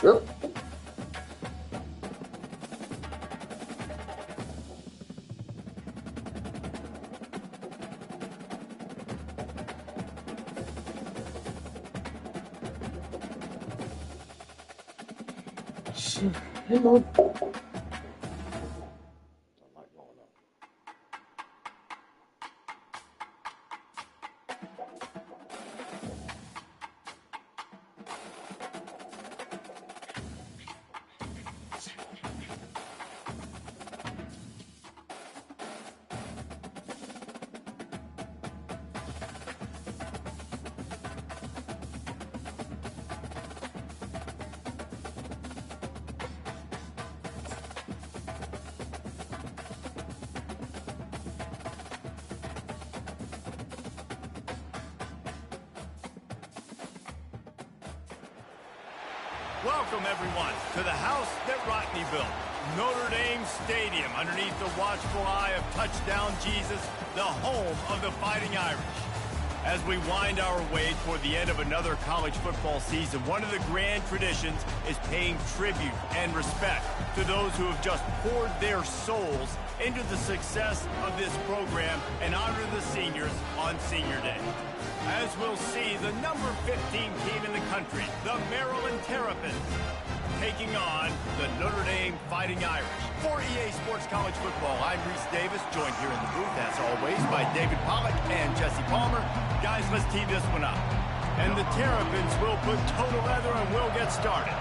Yep. Hey, Mom. Welcome, everyone, to the house that Rodney built, Notre Dame Stadium, underneath the watchful eye of Touchdown Jesus, the home of the Fighting Irish. As we wind our way toward the end of another college football season, one of the grand traditions is paying tribute and respect to those who have just poured their souls into the success of this program and honor the seniors on Senior Day. As we'll see, the number 15 team in the country, the Maryland Terrapins, taking on the Notre Dame Fighting Irish. For EA Sports College Football, I'm Reese Davis, joined here in the booth, as always, by David Pollack and Jesse Palmer. Guys, let's tee this one up. And the Terrapins will put total leather and we'll get started.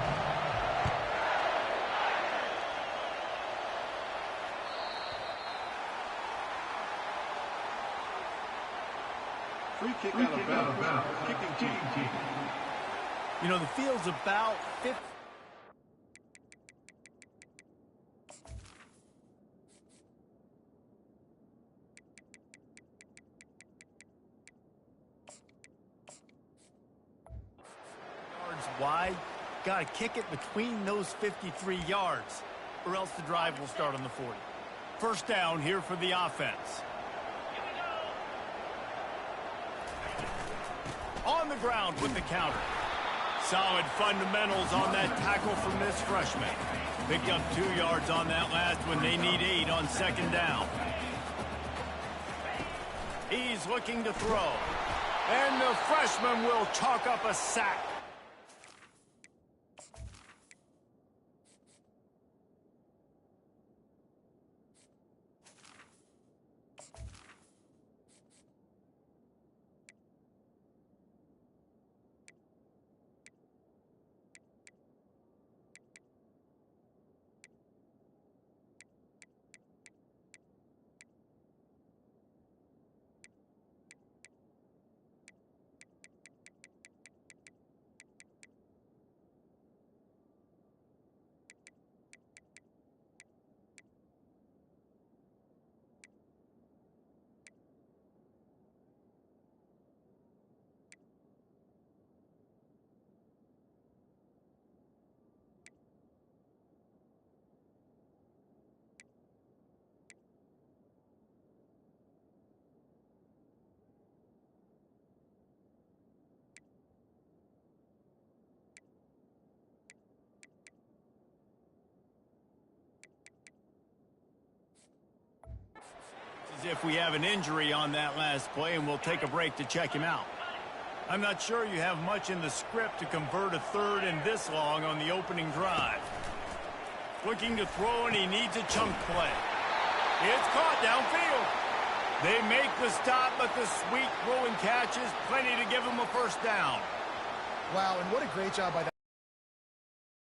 Free kick out of bounds. Kicking team. You know, the field's about 50. Yards wide. Got to kick it between those 53 yards, or else the drive will start on the 40. First down here for the offense. On the ground with the counter. Solid fundamentals on that tackle from this freshman. Picked up 2 yards on that last one. They need 8 on second down. He's looking to throw. And the freshman will chalk up a sack. If we have an injury on that last play, and we'll take a break to check him out. I'm not sure you have much in the script to convert a third and this long on the opening drive. Looking to throw, and he needs a chunk play. It's caught downfield. They make the stop, but the sweet throw and catch is plenty to give him a first down. Wow, and what a great job by that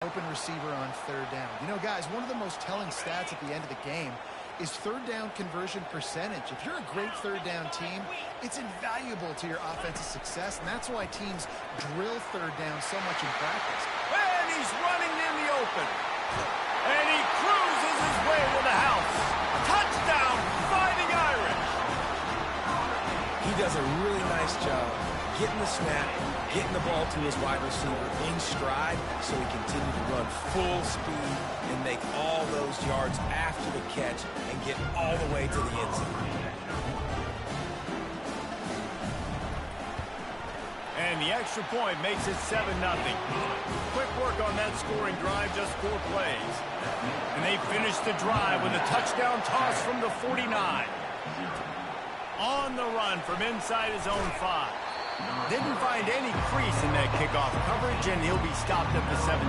open receiver on third down. You know, guys, one of the most telling stats at the end of the game is third down conversion percentage. If you're a great third down team, it's invaluable to your offensive success, and that's why teams drill third down so much in practice. And he's running in the open. And he cruises his way to the house. Touchdown, Fighting Irish. He does a really nice job getting the snap, getting the ball to his wide receiver in stride so he continued to run full speed and make all those yards after the catch and get all the way to the end zone. And the extra point makes it 7-0. Quick work on that scoring drive, just 4 plays. And they finish the drive with a touchdown toss from the 49. On the run from inside his own 5. Didn't find any crease in that kickoff coverage, and he'll be stopped at the 17.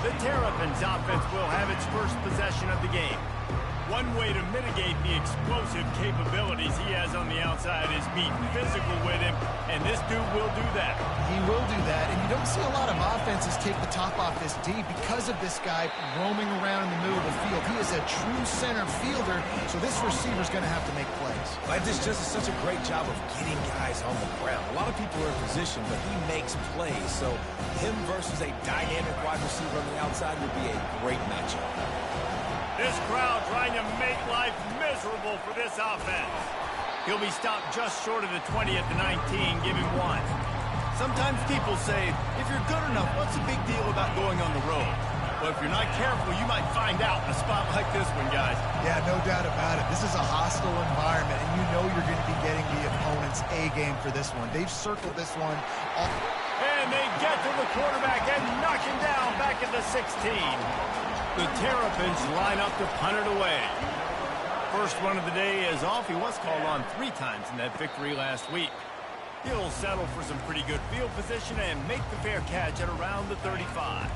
The Terrapins offense will have its first possession of the game. One way to mitigate the explosive capabilities he has on the outside is be physical with him, and this dude will do that. He will do that, and you don't see a lot of offenses take the top off this D because of this guy roaming around in the middle of the field. He is a true center fielder, so this receiver's going to have to make plays. This just is such a great job of getting guys on the ground. A lot of people are in position, but he makes plays, so him versus a dynamic wide receiver on the outside would be a great matchup. This crowd trying to make life miserable for this offense. He'll be stopped just short of the 20 at the 19, give him 1. Sometimes people say, if you're good enough, what's the big deal about going on the road? But if you're not careful, you might find out in a spot like this one, guys. Yeah, no doubt about it. This is a hostile environment, and you know you're going to be getting the opponent's A game for this one. They've circled this one. And they get to the quarterback and knock him down back at the 16. The Terrapins line up to punt it away. First one of the day is off. He was called on 3 times in that victory last week. He'll settle for some pretty good field position and make the fair catch at around the 35.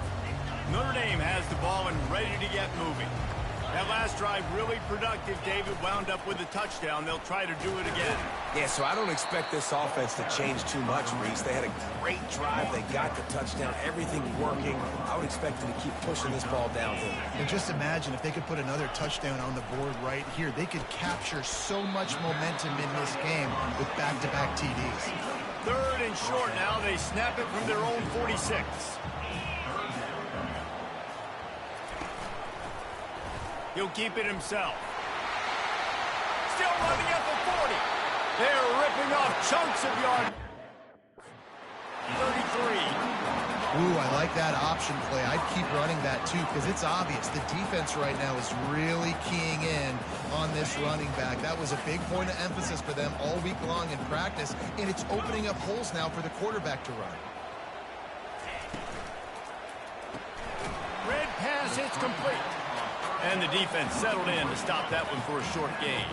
Notre Dame has the ball and ready to get moving. That last drive really productive. David wound up with a touchdown. They'll try to do it again. Yeah, so I don't expect this offense to change too much, Reese. They had a great drive. They got the touchdown. Everything working. I would expect them to keep pushing this ball downhill. And just imagine if they could put another touchdown on the board right here. They could capture so much momentum in this game with back-to-back TDs. 3rd and short now. They snap it from their own 46. He'll keep it himself. Still running at the 40. They're ripping off chunks of yard. 33. Ooh, I like that option play. I'd keep running that too because it's obvious the defense right now is really keying in on this running back. That was a big point of emphasis for them all week long in practice, and it's opening up holes now for the quarterback to run. Red pass, it's complete. And the defense settled in to stop that one for a short gain.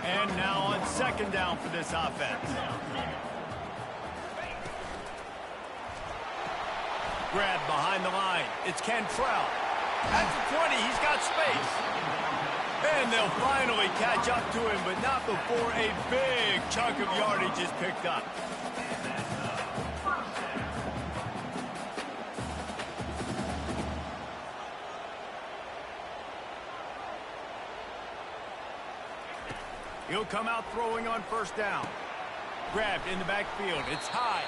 And now on 2nd down for this offense. Grab behind the line. It's Cantrell. At the 20, he's got space. And they'll finally catch up to him, but not before a big chunk of yardage is picked up. He'll come out throwing on 1st down. Grabbed in the backfield. It's high.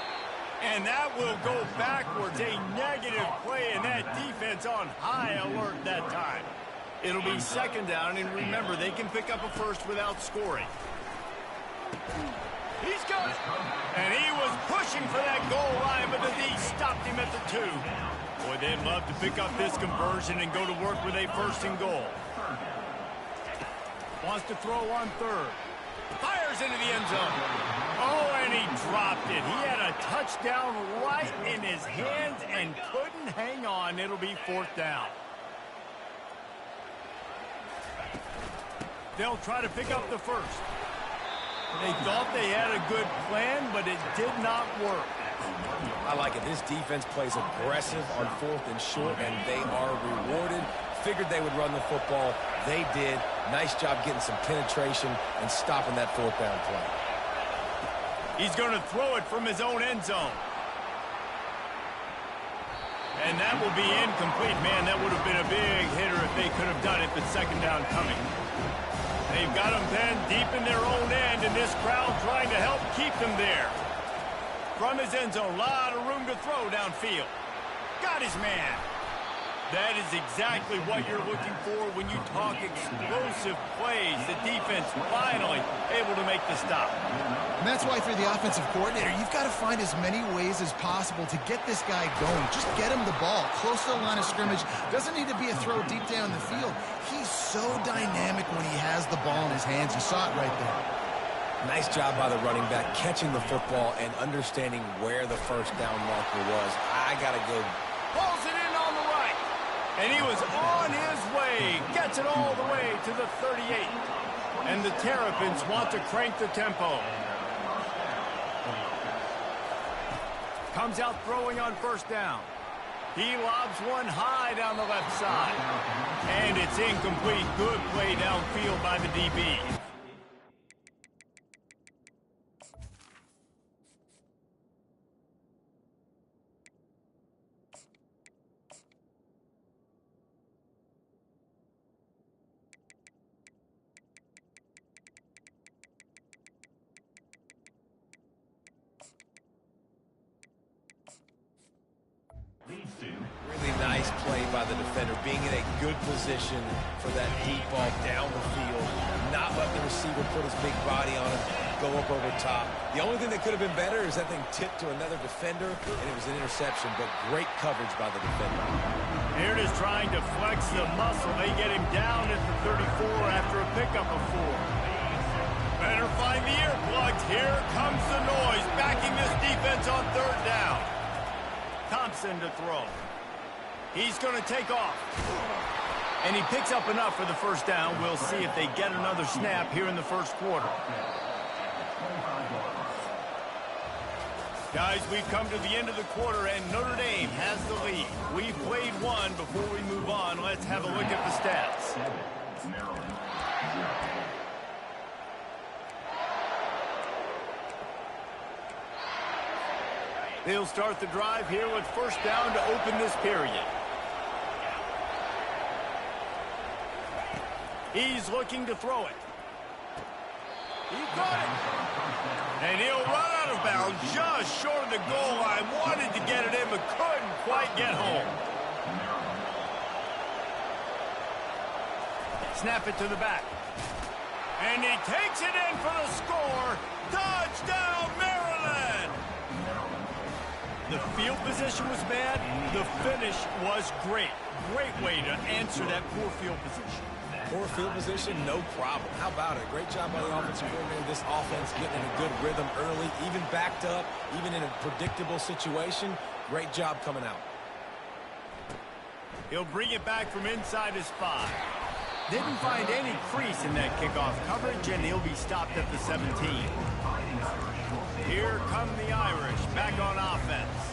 And that will go backwards. A negative play, and that defense on high alert that time. It'll be 2nd down, and remember, they can pick up a first without scoring. He's got it. And he was pushing for that goal line, but the D stopped him at the 2. Boy, they'd love to pick up this conversion and go to work with a 1st and goal. Wants to throw on 3rd. Fires into the end zone. Oh, and he dropped it. He had a touchdown right in his hands and couldn't hang on. It'll be 4th down. They'll try to pick up the 1st. They thought they had a good plan, but it did not work. I like it. This defense plays aggressive on 4th and short, and they are rewarded. Figured they would run the football. They did. Nice job getting some penetration and stopping that 4th down play. He's going to throw it from his own end zone. And that will be incomplete. Man, that would have been a big hitter if they could have done it, but 2nd down coming. They've got him then deep in their own end, and this crowd trying to help keep them there. From his end zone, a lot of room to throw downfield. Got his man. That is exactly what you're looking for when you talk explosive plays. The defense finally able to make the stop. And that's why, if you're the offensive coordinator, you've got to find as many ways as possible to get this guy going. Just get him the ball close to the line of scrimmage. Doesn't need to be a throw deep down the field. He's so dynamic when he has the ball in his hands. You saw it right there. Nice job by the running back, catching the football and understanding where the first down marker was. I got to go. Pulls it in on the right. And he was on his way. Gets it all the way to the 38. And the Terrapins want to crank the tempo. Comes out throwing on first down. He lobs one high down the left side. And it's incomplete. Good play downfield by the DB. Really nice play by the defender, being in a good position for that deep ball down the field, not letting the receiver put his big body on him, go up over top. The only thing that could have been better is that thing tipped to another defender, and it was an interception, but great coverage by the defender. Here it is trying to flex the muscle. They get him down at the 34 after a pickup of 4. Better find the earplugs. Here comes the noise, backing this defense on third down. Thompson to throw. He's going to take off. And he picks up enough for the first down. We'll see if they get another snap here in the first quarter. Guys, we've come to the end of the quarter, and Notre Dame has the lead. We've played one. Before we move on, let's have a look at the stats. They'll start the drive here with first down to open this period. He's looking to throw it. He got it. And he'll run out of bounds just short of the goal line. Wanted to get it in, but couldn't quite get home. Snap it to the back. And he takes it in for the score. Touchdown, Maryland! The field position was bad. The finish was great. Great way to answer that poor field position. Poor field position, no problem. How about it? Great job by the offensive coordinator. This offense getting in a good rhythm early, even backed up, even in a predictable situation. Great job coming out. He'll bring it back from inside his 5. Didn't find any crease in that kickoff coverage, and he'll be stopped at the 17. Here come the Irish back on offense.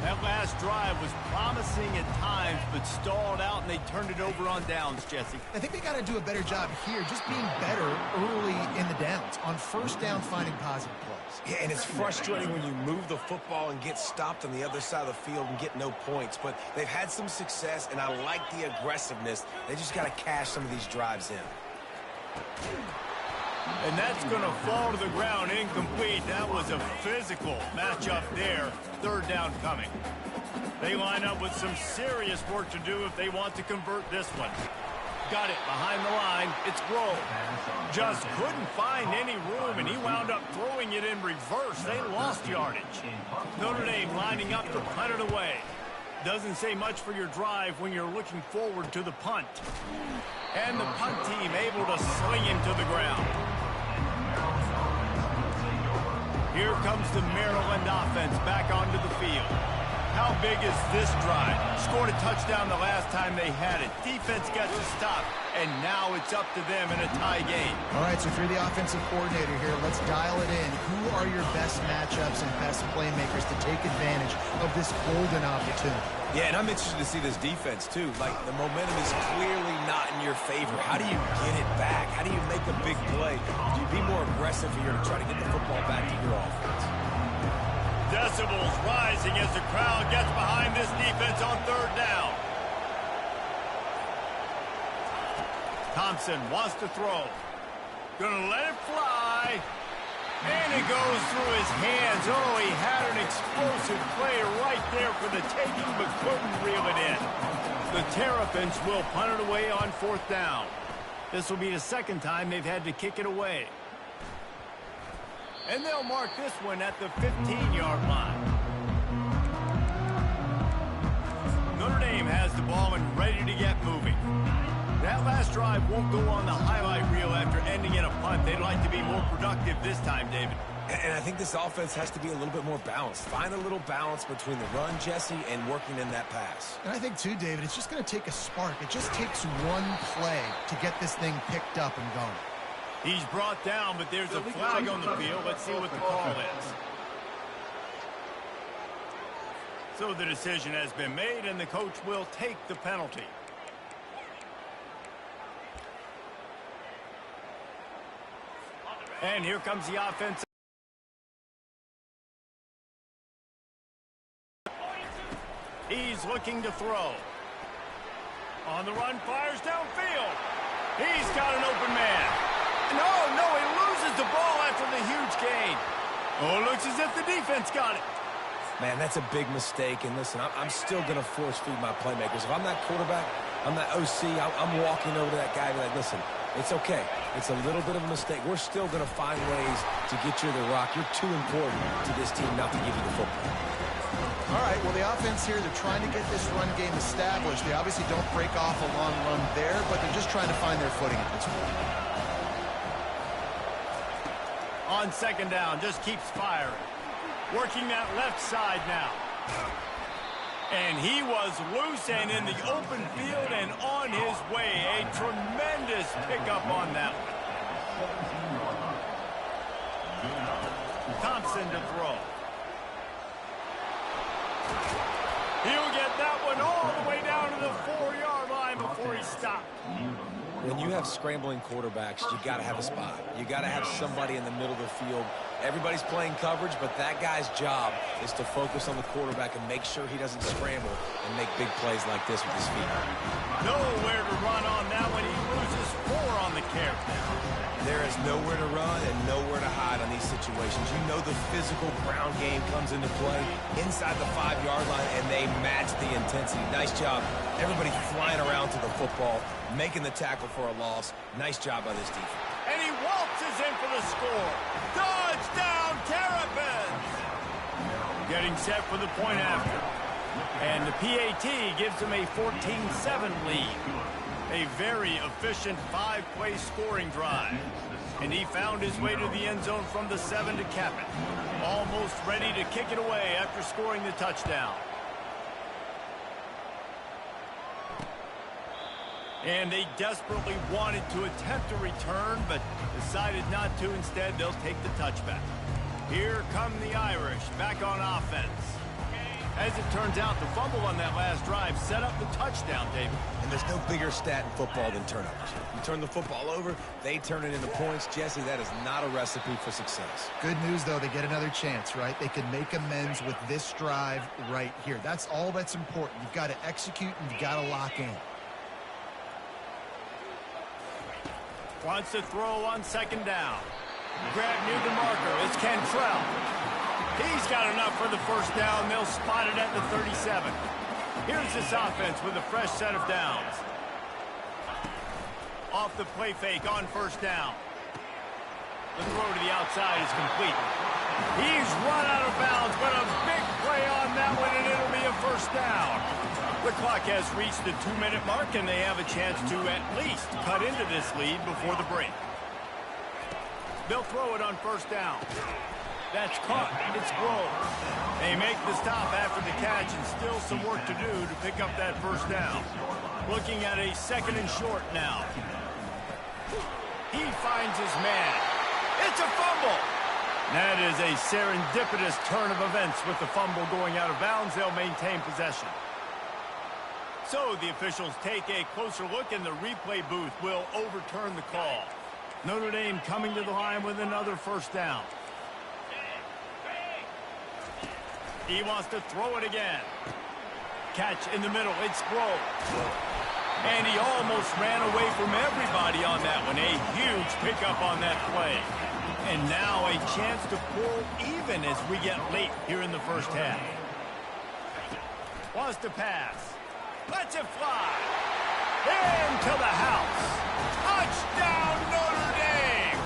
That last drive was promising at times, but stalled out, and they turned it over on downs, Jesse. I think they got to do a better job here, just being better early in the downs, on first down finding positive plays. Yeah, and it's frustrating when you move the football and get stopped on the other side of the field and get no points, but they've had some success, and I like the aggressiveness. They just got to cash some of these drives in. And that's going to fall to the ground incomplete. That was a physical matchup there. Third down coming. They line up with some serious work to do if they want to convert this one. Got it behind the line. It's Grove. Just couldn't find any room, and he wound up throwing it in reverse. They lost yardage. Notre Dame lining up to punt it away. Doesn't say much for your drive when you're looking forward to the punt. And the punt team able to sling him to the ground. Here comes the Maryland offense back onto the field. How big is this drive? Scored a touchdown the last time they had it. Defense gets a stop, and now it's up to them in a tie game. All right, so if you're the offensive coordinator here, let's dial it in. Who are your best matchups and best playmakers to take advantage of this golden opportunity? Yeah, and I'm interested to see this defense, too. Like, the momentum is clearly not in your favor. How do you get it back? How do you make a big play? Do you be more aggressive here to try to get the football back to your offense? Decibels rising as the crowd gets behind this defense on third down. Thompson wants to throw. Gonna let it fly. And it goes through his hands. Oh, he had an explosive play right there for the taking, but couldn't reel it in. The Terrapins will punt it away on fourth down. This will be the second time they've had to kick it away. And they'll mark this one at the 15-yard line. Notre Dame has the ball and ready to get moving. That last drive won't go on the highlight reel after ending in a punt. They'd like to be more productive this time, David. And I think this offense has to be a little bit more balanced. Find a little balance between the run, Jesse, and working in that pass. And I think, too, David, it's just going to take a spark. It just takes one play to get this thing picked up and going. He's brought down, but there's a flag on the field. Let's see what the call is. So the decision has been made, and the coach will take the penalty. And here comes the offense. He's looking to throw. On the run, fires downfield. He's got an open man. No, he loses the ball after the huge gain. Oh, it looks as if the defense got it. Man, that's a big mistake. And listen, I'm still going to force feed my playmakers. If I'm that quarterback, I'm that OC, I'm walking over to that guy and be like, listen, it's okay. It's a little bit of a mistake. We're still going to find ways to get you the rock. You're too important to this team not to give you the football. All right, well, the offense here, they're trying to get this run game established. They obviously don't break off a long run there, but they're just trying to find their footing at this point. On second down, just keeps firing. Working that left side now. And he was loose and in the open field and on his way. A tremendous pickup on that one. Thompson to throw. He'll get that one all the way down to the 4-yard line before he stopped. When you have scrambling quarterbacks, you got to have a spot. You got to have somebody in the middle of the field. Everybody's playing coverage, but that guy's job is to focus on the quarterback and make sure he doesn't scramble and make big plays like this with his feet. Nowhere to run on that one. He loses 4 on the carry. There is nowhere to run and nowhere to hide on these situations. You know the physical ground game comes into play inside the 5-yard line, and they match the intensity. Nice job. Everybody flying around to the football, making the tackle for a loss. Nice job by this defense. And he waltzes in for the score. Touchdown, Terrapins! Getting set for the point after. And the PAT gives him a 14-7 lead. A very efficient 5-play scoring drive. And he found his way to the end zone from the 7 to cap it. Almost ready to kick it away after scoring the touchdown. And they desperately wanted to attempt a return, but decided not to. Instead, they'll take the touchback. Here come the Irish, back on offense. As it turns out, the fumble on that last drive set up the touchdown, David. And there's no bigger stat in football than turnovers. You turn the football over, they turn it into points. Jesse, that is not a recipe for success. Good news, though, they get another chance, right? They can make amends with this drive right here. That's all that's important. You've got to execute and you've got to lock in. Wants to throw on second down. Grab near the marker. It's Cantrell. He's got enough for the first down. They'll spot it at the 37. Here's this offense with a fresh set of downs. Off the play fake on first down. The throw to the outside is complete. He's run out of bounds, but a big play on that one, and it'll be a first down. The clock has reached the 2-minute mark, and they have a chance to at least cut into this lead before the break. They'll throw it on first down. That's caught. It's Grove. They make the stop after the catch, and still some work to do to pick up that first down. Looking at a second and short now. He finds his man. It's a fumble. That is a serendipitous turn of events with the fumble going out of bounds. They'll maintain possession. So the officials take a closer look, and the replay booth will overturn the call. Notre Dame coming to the line with another first down. He wants to throw it again. Catch in the middle. It's Grove. And he almost ran away from everybody on that one. A huge pickup on that play. And now a chance to pull even as we get late here in the first half. Wants to pass. Lets it fly. Into the house. Touchdown, Notre Dame.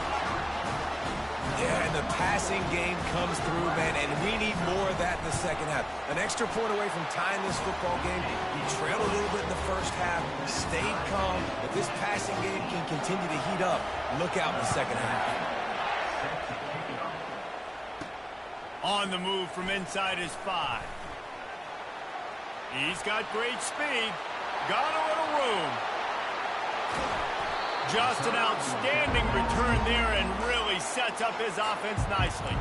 Yeah, and the passing game comes through, man, and we need more of that in the second half. An extra point away from tying this football game. We trailed a little bit in the first half, stayed calm. If this passing game can continue to heat up, look out in the second half. On the move from inside his 5. He's got great speed. Got a little room. Just an outstanding return there and really sets up his offense nicely.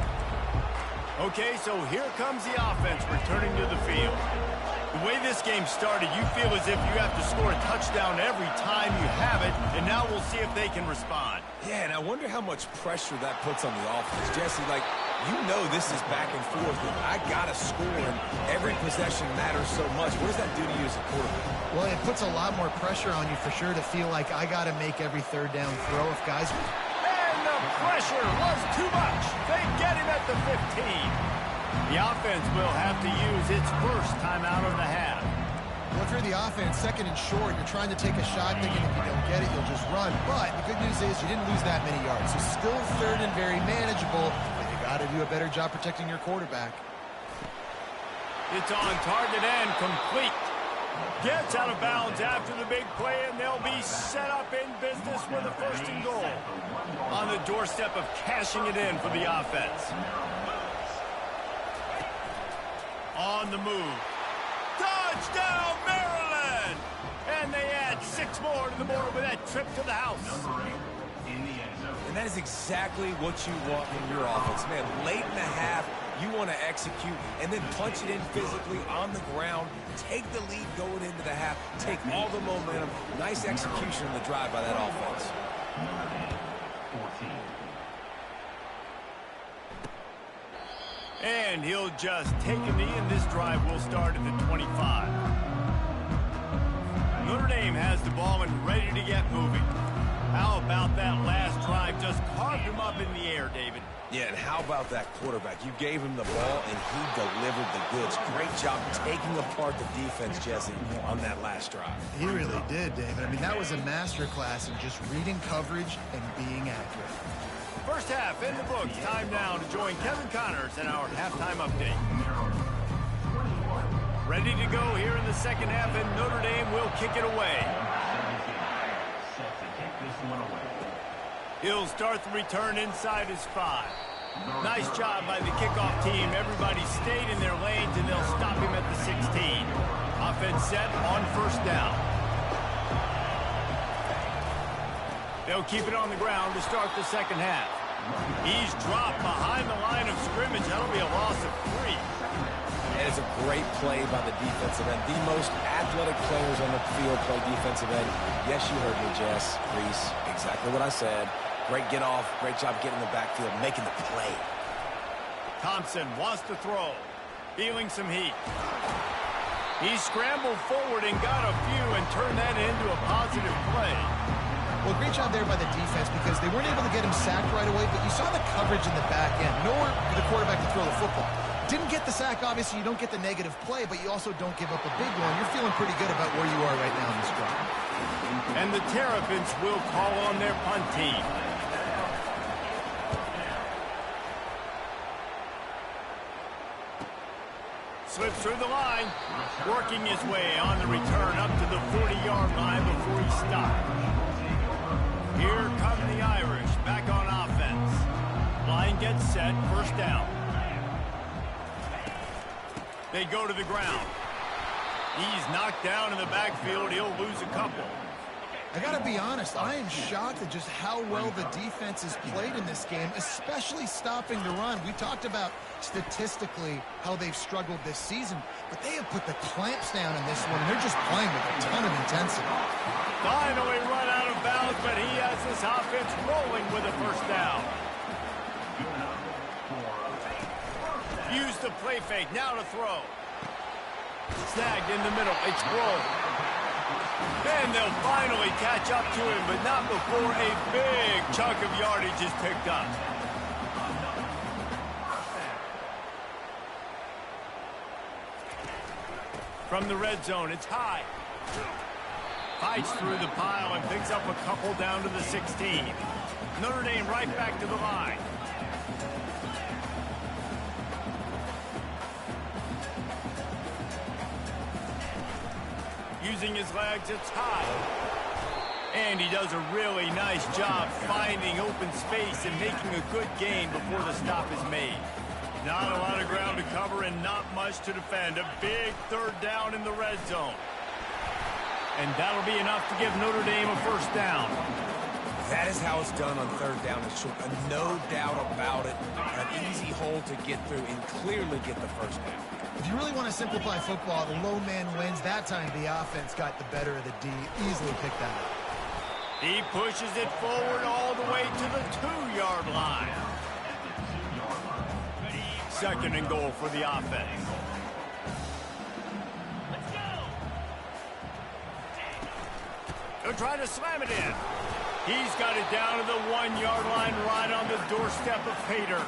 Okay, so here comes the offense returning to the field. The way this game started, you feel as if you have to score a touchdown every time you have it, and now we'll see if they can respond. Yeah, and I wonder how much pressure that puts on the offense. Jesse, like, you know this is back and forth, and I got to score, and every possession matters so much. What does that do to you as a quarterback? Well, it puts a lot more pressure on you for sure to feel like I got to make every third down throw if guys... And the pressure was too much. They get him at the 15. The offense will have to use its first timeout of the half. Well, if you're the offense, second and short, you're trying to take a shot thinking if you don't get it, you'll just run. But the good news is you didn't lose that many yards. So still third and very manageable, but you got to do a better job protecting your quarterback. It's on target and complete. Gets out of bounds after the big play, and they'll be set up in business with a first and goal. On the doorstep of cashing it in for the offense. On the move. Touchdown, Maryland! And they add 6 more to the board with that trip to the house. And that is exactly what you want from your offense. Man, late in the half, you want to execute and then punch it in physically on the ground, take the lead going into the half, take all the momentum. Nice execution on the drive by that offense. And he'll just take a knee, and this drive will start at the 25. Notre Dame has the ball and ready to get moving. How about that last drive? Just carved him up in the air, David. Yeah, and how about that quarterback? You gave him the ball, and he delivered the goods. Great job taking apart the defense, Jesse, on that last drive. He really did, David. I mean, that was a masterclass in just reading coverage and being accurate. First half in the books. Time now to join Kevin Connors in our halftime update. Ready to go here in the second half, and Notre Dame will kick it away. He'll start the return inside his 5. Nice job by the kickoff team. Everybody stayed in their lanes, and they'll stop him at the 16. Offense set on first down. They'll keep it on the ground to start the second half. He's dropped behind the line of scrimmage. That'll be a loss of 3. And it's a great play by the defensive end. The most athletic players on the field play defensive end. Yes, you heard me, Jess, Reese. Exactly what I said. Great get off. Great job getting in the backfield, making the play. Thompson wants to throw. Feeling some heat. He scrambled forward and got a few and turned that into a positive play. Well, great job there by the defense because they weren't able to get him sacked right away, but you saw the coverage in the back end. Nowhere for the quarterback to throw the football. Didn't get the sack, obviously. You don't get the negative play, but you also don't give up a big one. You're feeling pretty good about where you are right now in this drive. And the Terrapins will call on their punt team. Slips through the line, working his way on the return up to the 40-yard line before he stopped. Here come the Irish back on offense. Line gets set, first down. They go to the ground. He's knocked down in the backfield. He'll lose a couple. I got to be honest, I am shocked at just how well the defense has played in this game, especially stopping the run. We talked about statistically how they've struggled this season, but they have put the clamps down in this one, and they're just playing with a ton of intensity. Finally run out of bounds, but he has this offense rolling with a first down. Use the play fake, now to throw. Snagged in the middle, it's rolled. And they'll finally catch up to him, but not before a big chunk of yardage is picked up. From the red zone, it's high. Fights through the pile and picks up a couple down to the 16. Notre Dame right back to the line. using his legs, it's high. And he does a really nice job finding open space and making a good gain before the stop is made. Not a lot of ground to cover and not much to defend. A big third down in the red zone. And that'll be enough to give Notre Dame a first down. That is how it's done on third down. It's short, no doubt about it. An easy hole to get through and clearly get the first down. If you really want to simplify football, the low man wins. That time the offense got the better of the D. Easily picked that up. He pushes it forward all the way to the 2-yard line. Second and goal for the offense. They'll try to slam it in. He's got it down to the 1-yard line right on the doorstep of Pater.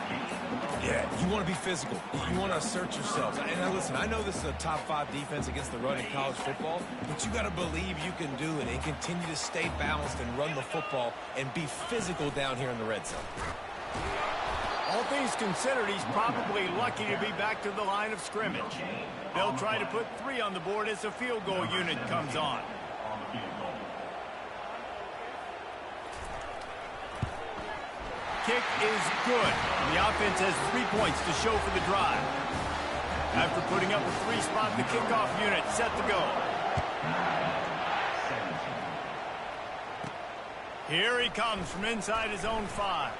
Yeah, you want to be physical. You want to assert yourself. And now listen, I know this is a top 5 defense against the run in college football, but you got to believe you can do it and continue to stay balanced and run the football and be physical down here in the red zone. All things considered, he's probably lucky to be back to the line of scrimmage. They'll try to put 3 on the board as the field goal unit comes on. Kick is good. The offense has 3 points to show for the drive. After putting up a 3-spot, the kickoff unit set to go. Here he comes from inside his own 5.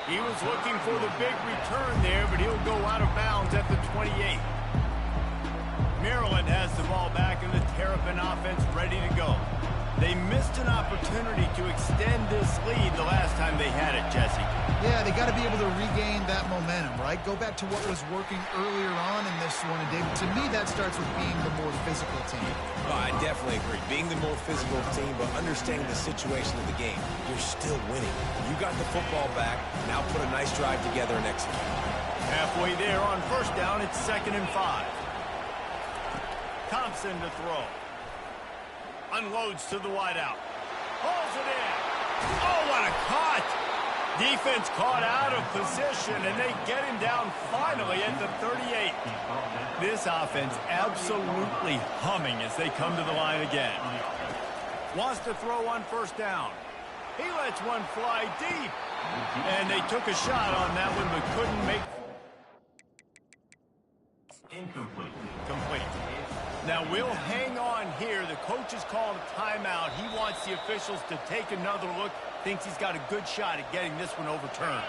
He was looking for the big return there, but he'll go out of bounds at the 28. Maryland has the ball back and the Terrapin offense ready to go. They missed an opportunity to extend this lead the last time they had it, Jesse. Yeah, they got to be able to regain that momentum, right? Go back to what was working earlier on in this one. And David, to me, that starts with being the more physical team. Oh, I definitely agree. Being the more physical team, but understanding the situation of the game. You're still winning. You got the football back. Now put a nice drive together and execute. Halfway there on first down, it's 2nd and 5. Thompson to throw. Unloads to the wideout. Pulls it in. Oh, what a cut! Defense caught out of position, and they get him down finally at the 38. This offense absolutely humming as they come to the line again. Wants to throw on first down. He lets one fly deep. And they took a shot on that one, but couldn't make... Incomplete. Complete. Now, we'll hang on here. The coach has called a timeout. He wants the officials to take another look. Thinks he's got a good shot at getting this one overturned.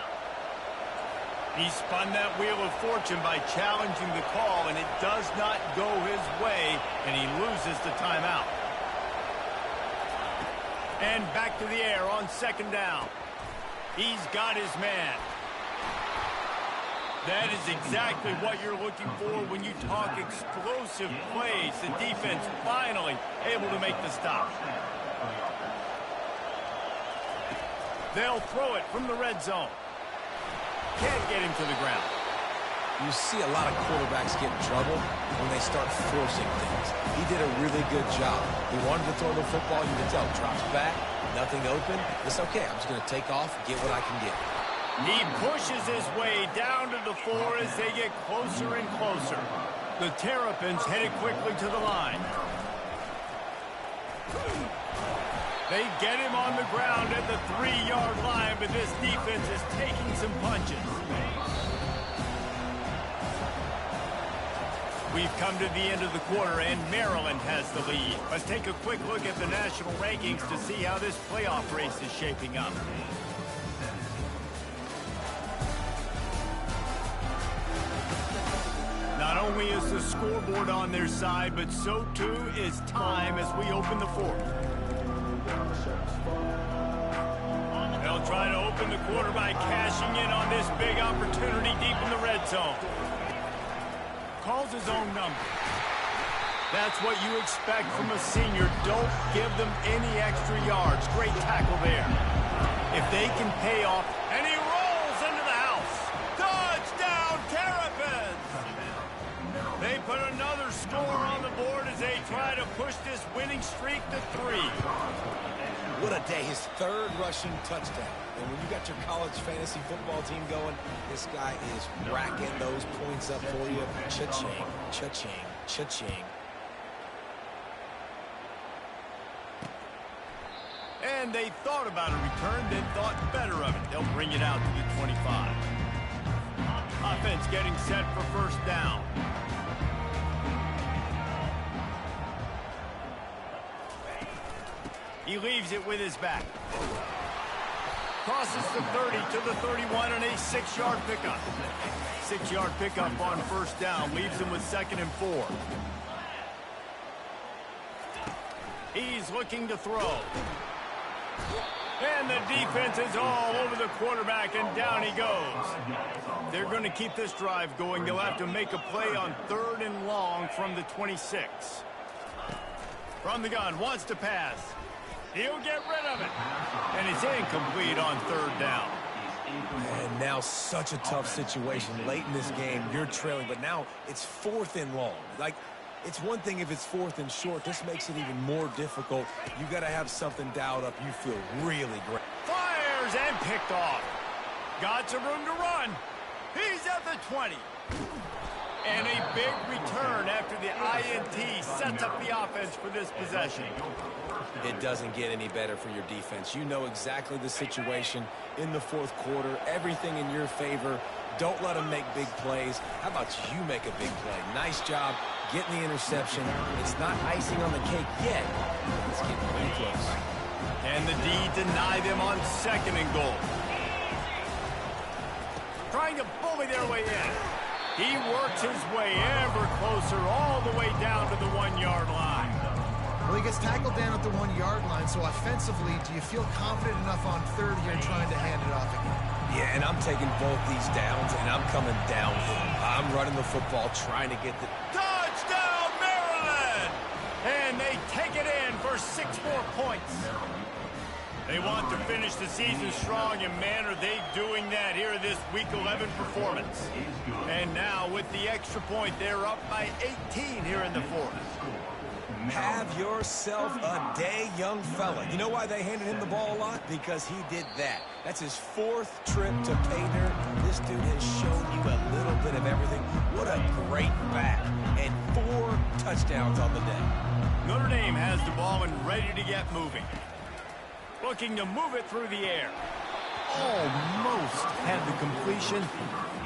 He spun that wheel of fortune by challenging the call, and it does not go his way, and he loses the timeout. And back to the air on 2nd down. He's got his man. That is exactly what you're looking for when you talk explosive plays. The defense finally able to make the stop. They'll throw it from the red zone. Can't get him to the ground. You see a lot of quarterbacks get in trouble when they start forcing things. He did a really good job. He wanted to throw the football. You can tell. Drops back, nothing open. It's okay. I'm just going to take off, get what I can get. He pushes his way down to the 4 as they get closer and closer. The Terrapins headed quickly to the line. They get him on the ground at the 3-yard line, but this defense is taking some punches. We've come to the end of the quarter, and Maryland has the lead. Let's take a quick look at the national rankings to see how this playoff race is shaping up. Not only is the scoreboard on their side, but so too is time as we open the 4th. They'll try to open the quarter by cashing in on this big opportunity deep in the red zone. Calls his own number. That's what you expect from a senior. Don't give them any extra yards. Great tackle there. If they can pay off, and he rolls into the house. Touchdown, Terrapins! They put another score on the board as they try to push this winning streak to 3. What a day. His 3rd rushing touchdown. And when you got your college fantasy football team going, this guy is racking those points up for you. Cha-ching, cha-ching, cha-ching. And they thought about a return, then thought better of it. They'll bring it out to the 25. Offense getting set for first down. He leaves it with his back. Crosses the 30 to the 31 on a 6-yard pickup. 6-yard pickup on first down. Leaves him with 2nd and 4. He's looking to throw. And the defense is all over the quarterback, and down he goes. They're going to keep this drive going. They'll have to make a play on 3rd and long from the 26. From the gun, wants to pass. He'll get rid of it. And it's incomplete on 3rd down. And now such a tough situation. Late in this game, you're trailing, but now it's 4th and long. Like, it's one thing if it's 4th and short. This makes it even more difficult. You got to have something dialed up. You feel really great. Fires and picked off. Got some room to run. He's at the 20. And a big return after the INT sets up the offense for this possession. It doesn't get any better for your defense. You know exactly the situation in the 4th quarter. Everything in your favor. Don't let them make big plays. How about you make a big play? Nice job getting the interception. It's not icing on the cake yet. It's getting pretty close. And the D deny them on 2nd and goal. Trying to bully their way in. He works his way ever closer all the way down to the 1-yard line. Well, he gets tackled down at the 1-yard line, so offensively, do you feel confident enough on 3rd here trying to hand it off again? Yeah, and I'm taking both these downs, and I'm coming downhill. I'm running the football, trying to get the... Touchdown, Maryland! And they take it in for 6 more points. They want to finish the season strong, and man, are they doing that here in this Week 11 performance. And now, with the extra point, they're up by 18 here in the 4th. Have yourself a day, young fella. You know why they handed him the ball a lot? Because he did that. That's his 4th trip to pay dirt. This dude has shown you a little bit of everything. What a great back. And 4 touchdowns on the day. Notre Dame has the ball and ready to get moving. Looking to move it through the air. Almost had the completion.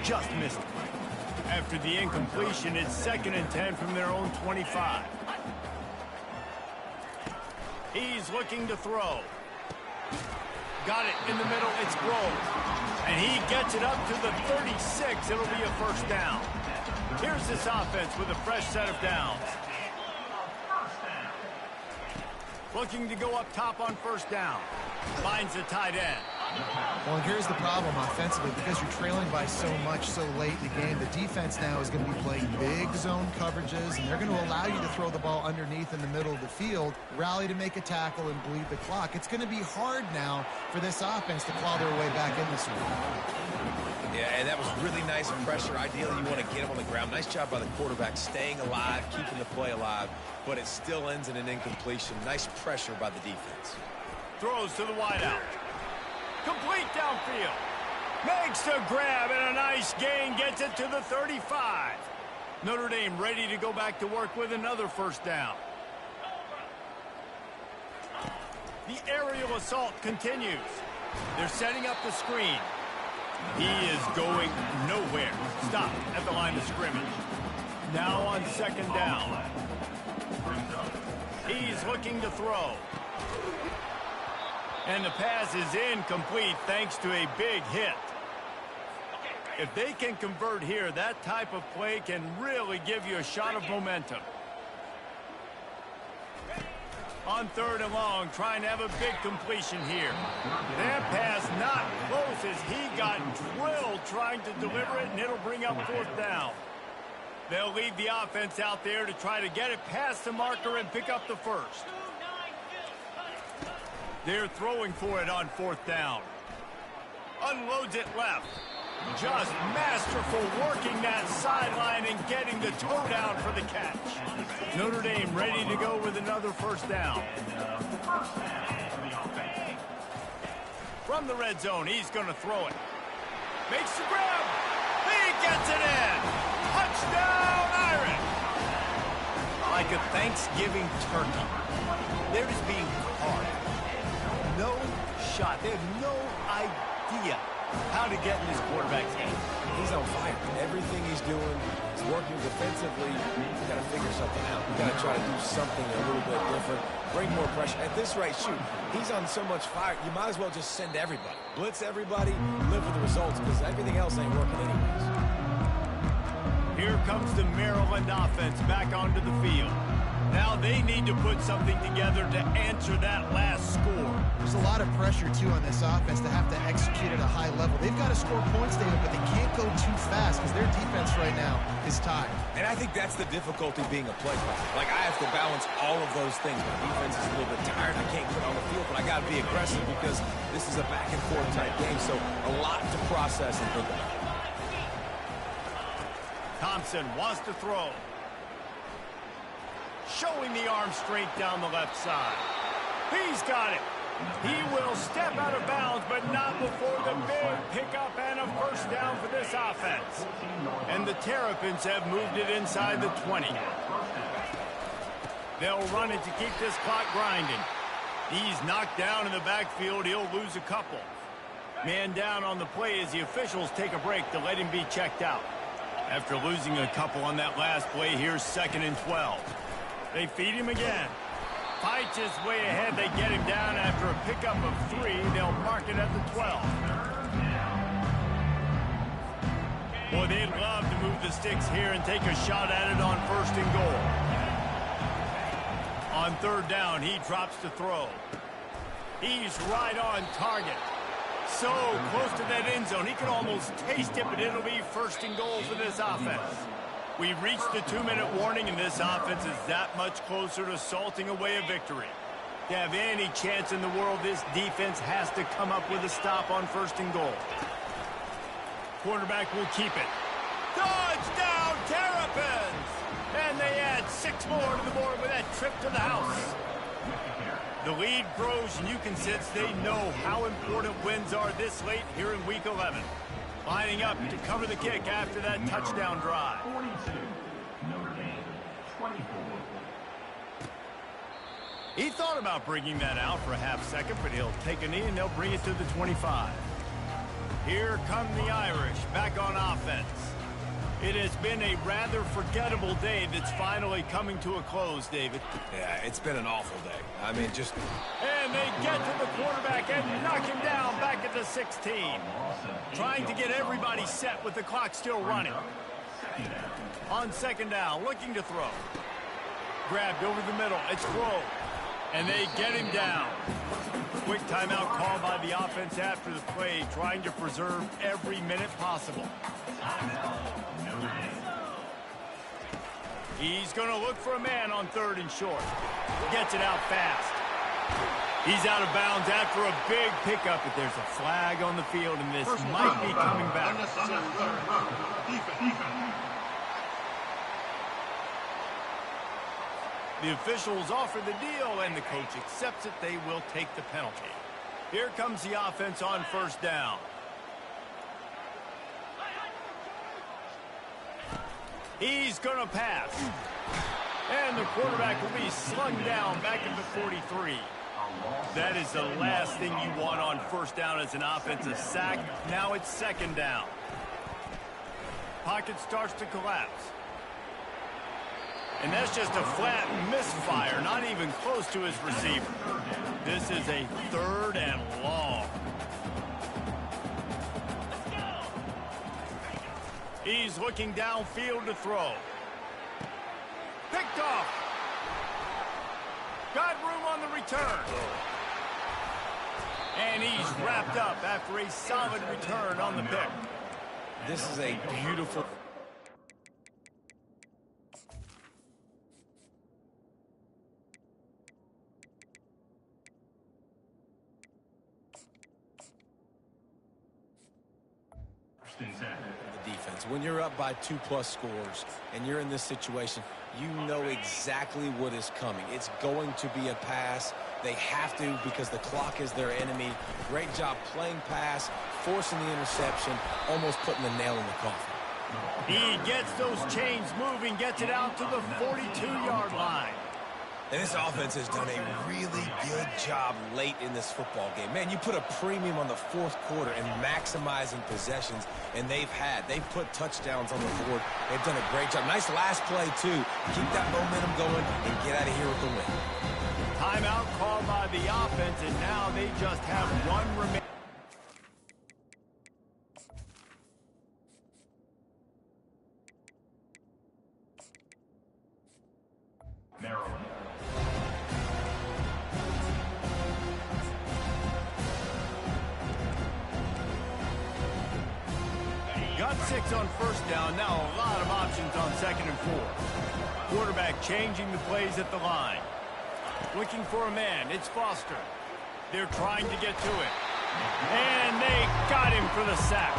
Just missed it. After the incompletion, it's 2nd and 10 from their own 25. He's looking to throw. Got it in the middle. It's Groves. And he gets it up to the 36. It'll be a first down. Here's this offense with a fresh set of downs. Looking to go up top on first down. Finds the tight end. Well, and here's the problem offensively. Because you're trailing by so much so late in the game, the defense now is going to be playing big zone coverages, and they're going to allow you to throw the ball underneath in the middle of the field, rally to make a tackle, and bleed the clock. It's going to be hard now for this offense to claw their way back in this one. Yeah, and that was really nice pressure. Ideally, you want to get him on the ground. Nice job by the quarterback staying alive, keeping the play alive, but it still ends in an incompletion. Nice pressure by the defense. Throws to the wideout. Complete downfield. Makes the grab and a nice gain. Gets it to the 35. Notre Dame ready to go back to work with another first down. The aerial assault continues. They're setting up the screen. He is going nowhere. Stop at the line of scrimmage. Now on 2nd down. He's looking to throw. And the pass is incomplete thanks to a big hit. If they can convert here, that type of play can really give you a shot of momentum. On 3rd and long, trying to have a big completion here. That pass not close as he got drilled trying to deliver it, and it'll bring up 4th down. They'll leave the offense out there to try to get it past the marker and pick up the first. They're throwing for it on 4th down. Unloads it left. Just masterful working that sideline and getting the toe down for the catch. Notre Dame ready to go with another first down. From the red zone, he's going to throw it. Makes the grab. He gets it in. Touchdown, Irish. Like a Thanksgiving turkey. They're just being carved. no shot. They have no idea how to get in this quarterback's hands. He's on fire. Everything he's doing is working defensively. He's got to figure something out. He's got to try to do something a little bit different, bring more pressure. At this rate, shoot, he's on so much fire, you might as well just send everybody. Blitz everybody, live with the results, because everything else ain't working anyways. Here comes the Maryland offense back onto the field. Now they need to put something together to answer that last score. There's a lot of pressure, too, on this offense to have to execute at a high level. They've got to score points, David, but they can't go too fast because their defense right now is tired. And I think that's the difficulty being a play caller. Like, I have to balance all of those things. My defense is a little bit tired. I can't get on the field, but I got to be aggressive because this is a back-and-forth type game, so a lot to process and think about. Thompson wants to throw. Showing the arm strength down the left side. He's got it. He will step out of bounds, but not before the big pickup and a first down for this offense. And the Terrapins have moved it inside the 20. They'll run it to keep this clock grinding. He's knocked down in the backfield. He'll lose a couple. Man down on the play as the officials take a break to let him be checked out. After losing a couple on that last play, here's 2nd and 12. They feed him again. Fights his way ahead. They get him down after a pickup of 3. They'll mark it at the 12. Boy, they'd love to move the sticks here and take a shot at it on 1st and goal. On 3rd down, he drops to throw. He's right on target. So close to that end zone. He can almost taste it, but it'll be 1st and goal for this offense. We've reached the 2-minute warning, and this offense is that much closer to salting away a victory. To have any chance in the world, this defense has to come up with a stop on 1st and goal. Quarterback will keep it. Touchdown, Terrapins! And they add 6 more to the board with that trip to the house. The lead grows, and you can sense they know how important wins are this late here in Week 11. Lining up to cover the kick after that touchdown drive. 42, Notre Dame, 24. He thought about bringing that out for a half second, but he'll take a knee and they'll bring it to the 25. Here come the Irish back on offense. It has been a rather forgettable day that's finally coming to a close, David. Yeah, it's been an awful day. I mean, just... And they get to the quarterback and knock him down back at the 16. Trying to get everybody set with the clock still running. On 2nd down, looking to throw. Grabbed over the middle. It's throw. And they get him down. Quick timeout call by the offense after the play, trying to preserve every minute possible. He's going to look for a man on 3rd and short. Gets it out fast. He's out of bounds after a big pickup, but there's a flag on the field, and this might be coming back. The officials offer the deal, and the coach accepts it. They will take the penalty. Here comes the offense on 1st down. He's going to pass. And the quarterback will be slung down back at the 43. That is the last thing you want on 1st down as an offensive sack. Now it's 2nd down. Pocket starts to collapse. And that's just a flat misfire, not even close to his receiver. This is a 3rd and long. He's looking downfield to throw. Picked off. Got room on the return. And he's wrapped up after a solid return on the pick. This is a beautiful... the defense. When you're up by 2+ scores and you're in this situation, you know exactly what is coming. It's going to be a pass. They have to because the clock is their enemy. Great job playing pass, forcing the interception, almost putting the nail in the coffin. He gets those chains moving, gets it out to the 42-yard line. And this offense has done a really good job late in this football game. Man, you put a premium on the fourth quarter and maximizing possessions, and they've put touchdowns on the board. They've done a great job. Nice last play, too. Keep that momentum going and get out of here with the win. Timeout called by the offense, and now they just have one remaining. Maryland. Got 6 on first down. Now a lot of options on 2nd and 4. Quarterback changing the plays at the line. Looking for a man. It's Foster. They're trying to get to it. And they got him for the sack.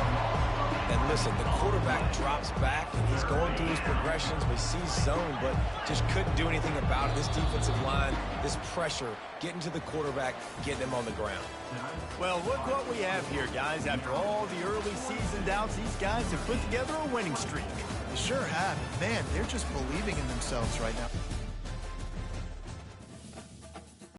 And listen, the quarterback drops back, and he's going through his progressions. We see zone, but just couldn't do anything about it. This defensive line, this pressure, getting to the quarterback, getting him on the ground. Well, look what we have here, guys. After all the early season doubts, these guys have put together a winning streak. They sure have. Man, they're just believing in themselves right now.